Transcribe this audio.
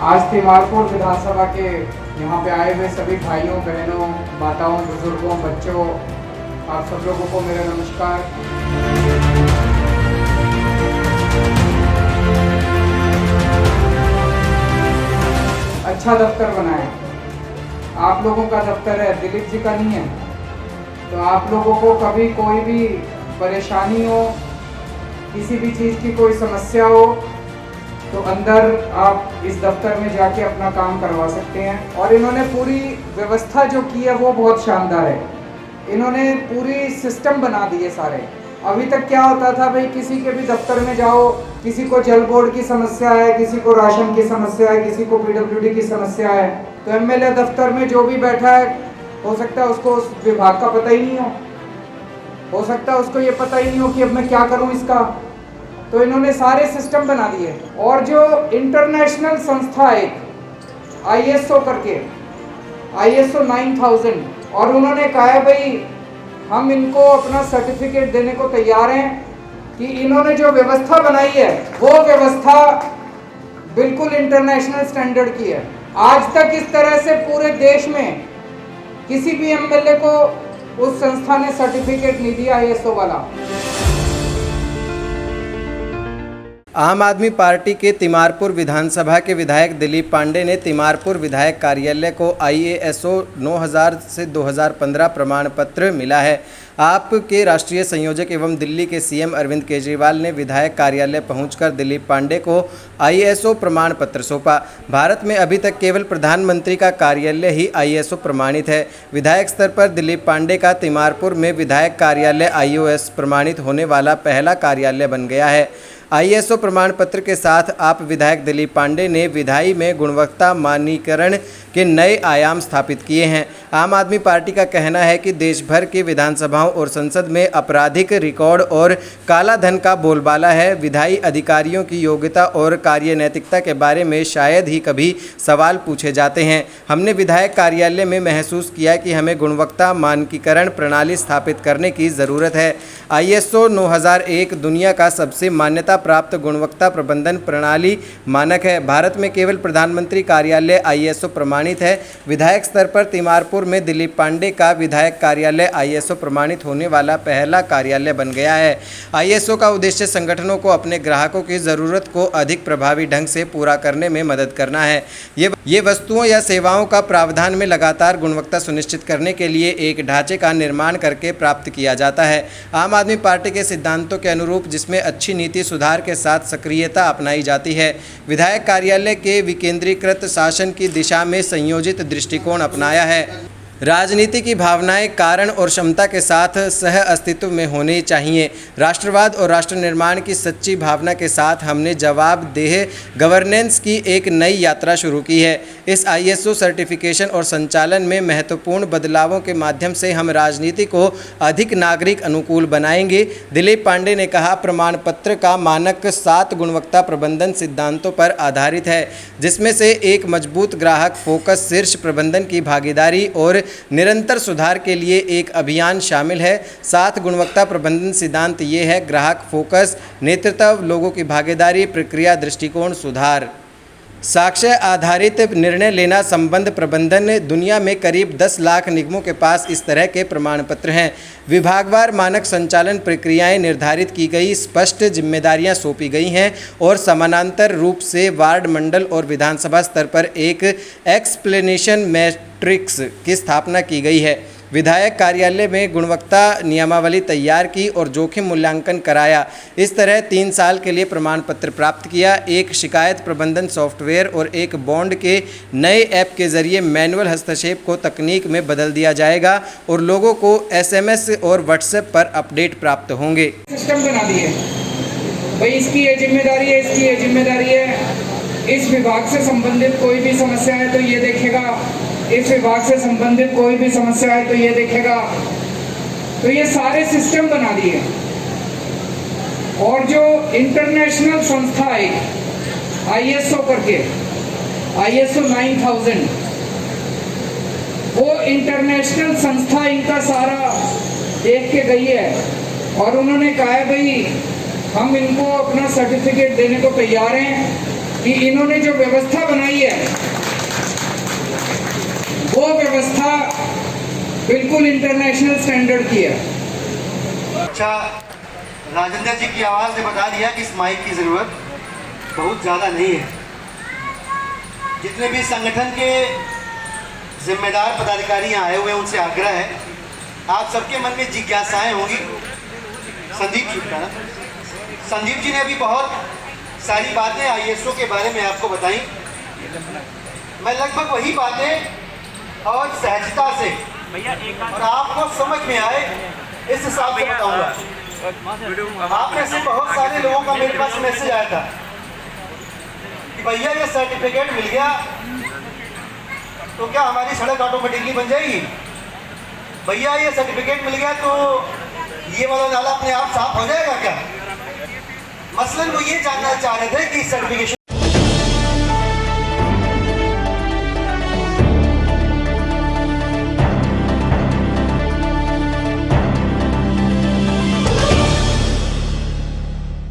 आज तिमारपुर विधानसभा के यहाँ पे आए हुए सभी भाइयों बहनों माताओं बुजुर्गों बच्चों आप सब लोगों को मेरा नमस्कार। अच्छा दफ्तर बनाए, आप लोगों का दफ्तर है, दिलीप जी का नहीं है। तो आप लोगों को कभी कोई भी परेशानी हो, किसी भी चीज़ की कोई समस्या हो तो अंदर आप इस दफ्तर में जाके अपना काम करवा सकते हैं। और इन्होंने पूरी व्यवस्था जो की है वो बहुत शानदार है। इन्होंने पूरी सिस्टम बना दिए सारे। अभी तक क्या होता था भाई, किसी के भी दफ्तर में जाओ, किसी को जल बोर्ड की समस्या है, किसी को राशन की समस्या है, किसी को पीडब्ल्यूडी की समस्या है, तो एमएलए दफ्तर में जो भी बैठा है हो सकता है उसको उस विभाग का पता ही नहीं हो सकता है उसको ये पता ही नहीं हो कि अब मैं क्या करूं इसका। तो इन्होंने सारे सिस्टम बना दिए। और जो इंटरनेशनल संस्था है ISO करके, ISO 9000, और उन्होंने कहा है भाई हम इनको अपना सर्टिफिकेट देने को तैयार हैं कि इन्होंने जो व्यवस्था बनाई है वो व्यवस्था बिल्कुल इंटरनेशनल स्टैंडर्ड की है। आज तक इस तरह से पूरे देश में किसी भी एमएलए को उस संस्था ने सर्टिफिकेट नहीं दिया ISO वाला। आम आदमी पार्टी के तिमारपुर विधानसभा के विधायक दिलीप पांडे ने तिमारपुर विधायक कार्यालय को IASO 9000 से 2015 प्रमाण पत्र मिला है। आपके राष्ट्रीय संयोजक एवं दिल्ली के CM अरविंद केजरीवाल ने विधायक कार्यालय पहुंचकर दिलीप पांडे को ISO प्रमाण पत्र सौंपा। भारत में अभी तक केवल प्रधानमंत्री का कार्यालय ही ISO प्रमाणित है। विधायक स्तर पर दिलीप पांडे का तिमारपुर में विधायक कार्यालय IOS प्रमाणित होने वाला पहला कार्यालय बन गया है। ISO प्रमाण पत्र के साथ आप विधायक दिलीप पांडे ने विधायी में गुणवत्ता मानकीकरण के नए आयाम स्थापित किए हैं। आम आदमी पार्टी का कहना है कि देश भर की विधानसभाओं और संसद में आपराधिक रिकॉर्ड और काला धन का बोलबाला है। विधायी अधिकारियों की योग्यता और कार्य नैतिकता के बारे में शायद ही कभी सवाल पूछे जाते हैं। हमने विधायक कार्यालय में महसूस किया कि हमें गुणवत्ता मानकीकरण प्रणाली स्थापित करने की ज़रूरत है। ISO 9001 दुनिया का सबसे मान्यता प्राप्त गुणवत्ता प्रबंधन प्रणाली मानक है। भारत में केवल प्रधानमंत्री कार्यालय ISO प्रमाणित है। विधायक स्तर पर तिमारपुर में दिलीप पांडे का विधायक कार्यालय ISO प्रमाणित होने वाला पहला कार्यालय बन गया है। ISO का उद्देश्य संगठनों को अपने ग्राहकों की ज़रूरत को अधिक प्रभावी ढंग से पूरा करने में मदद करना है। ये वस्तुओं या सेवाओं का प्रावधान में लगातार गुणवत्ता सुनिश्चित करने के लिए एक ढांचे का निर्माण करके प्राप्त किया जाता है। आम आदमी पार्टी के सिद्धांतों के अनुरूप, जिसमें अच्छी नीति सुधार के साथ सक्रियता अपनाई जाती है। विधायक कार्यालय के विकेंद्रीकृत शासन की दिशा में संयोजित दृष्टिकोण अपनाया है। राजनीति की भावनाएं कारण और क्षमता के साथ सह अस्तित्व में होनी चाहिए। राष्ट्रवाद और राष्ट्र निर्माण की सच्ची भावना के साथ हमने जवाबदेह गवर्नेंस की एक नई यात्रा शुरू की है। इस ISO सर्टिफिकेशन और संचालन में महत्वपूर्ण बदलावों के माध्यम से हम राजनीति को अधिक नागरिक अनुकूल बनाएंगे। दिलीप पांडे ने कहा, प्रमाण पत्र का मानक 7 गुणवत्ता प्रबंधन सिद्धांतों पर आधारित है, जिसमें से एक मजबूत ग्राहक फोकस, शीर्ष प्रबंधन की भागीदारी और निरंतर सुधार के लिए एक अभियान शामिल है। 7 गुणवत्ता प्रबंधन सिद्धांत ये है: ग्राहक फोकस, नेतृत्व, लोगों की भागीदारी, प्रक्रिया दृष्टिकोण, सुधार, साक्ष्य आधारित निर्णय लेना, संबंध प्रबंधन। दुनिया में करीब 10 लाख निगमों के पास इस तरह के प्रमाण पत्र हैं। विभागवार मानक संचालन प्रक्रियाएं निर्धारित की गई, स्पष्ट जिम्मेदारियां सौंपी गई हैं और समानांतर रूप से वार्ड, मंडल और विधानसभा स्तर पर एक एक्सप्लेनेशन मैट्रिक्स की स्थापना की गई है। विधायक कार्यालय में गुणवत्ता नियमावली तैयार की और जोखिम मूल्यांकन कराया। इस तरह 3 साल के लिए प्रमाण पत्र प्राप्त किया। एक शिकायत प्रबंधन सॉफ्टवेयर और एक बॉन्ड के नए ऐप के जरिए मैनुअल हस्तक्षेप को तकनीक में बदल दिया जाएगा और लोगों को SMS और व्हाट्सएप पर अपडेट प्राप्त होंगे। सिस्टम बना दिए भाई, इसकी ये जिम्मेदारी है, इसकी ये जिम्मेदारी है। इस विभाग से संबंधित कोई भी समस्या है तो ये देखेगा, इस विभाग से संबंधित कोई भी समस्या है तो ये देखेगा। तो ये सारे सिस्टम बना दिए। और जो इंटरनेशनल संस्था है ISO करके, ISO 9000, वो इंटरनेशनल संस्था इनका सारा देख के गई है और उन्होंने कहा है भाई हम इनको अपना सर्टिफिकेट देने को तैयार हैं कि इन्होंने जो व्यवस्था बनाई है व्यवस्था बिल्कुल इंटरनेशनल स्टैंडर्ड की है। अच्छा, राजेंद्र जी की आवाज़ ने बता दिया कि इस माइक की ज़रूरत बहुत ज़्यादा नहीं है। जितने भी संगठन के जिम्मेदार पदाधिकारी यहाँ आए हुए हैं उनसे आग्रह है, आप सबके मन में जिज्ञासाएं होंगी। संदीप जी का ना, संदीप जी ने अभी बहुत सारी बातें ISO के बारे में आपको बताई। मैं लगभग वही बातें और सहजता से और आपको समझ में आए इस हिसाब से बताऊंगा। आप में से बहुत सारे लोगों का मेरे पास मैसेज आया था कि भैया ये सर्टिफिकेट मिल गया तो क्या हमारी सड़क ऑटोमेटिकली बन जाएगी? भैया ये सर्टिफिकेट मिल गया तो ये वाला नाला अपने आप साफ हो जाएगा क्या? मसलन वो ये जानना चाह रहे थे कि सर्टिफिकेशन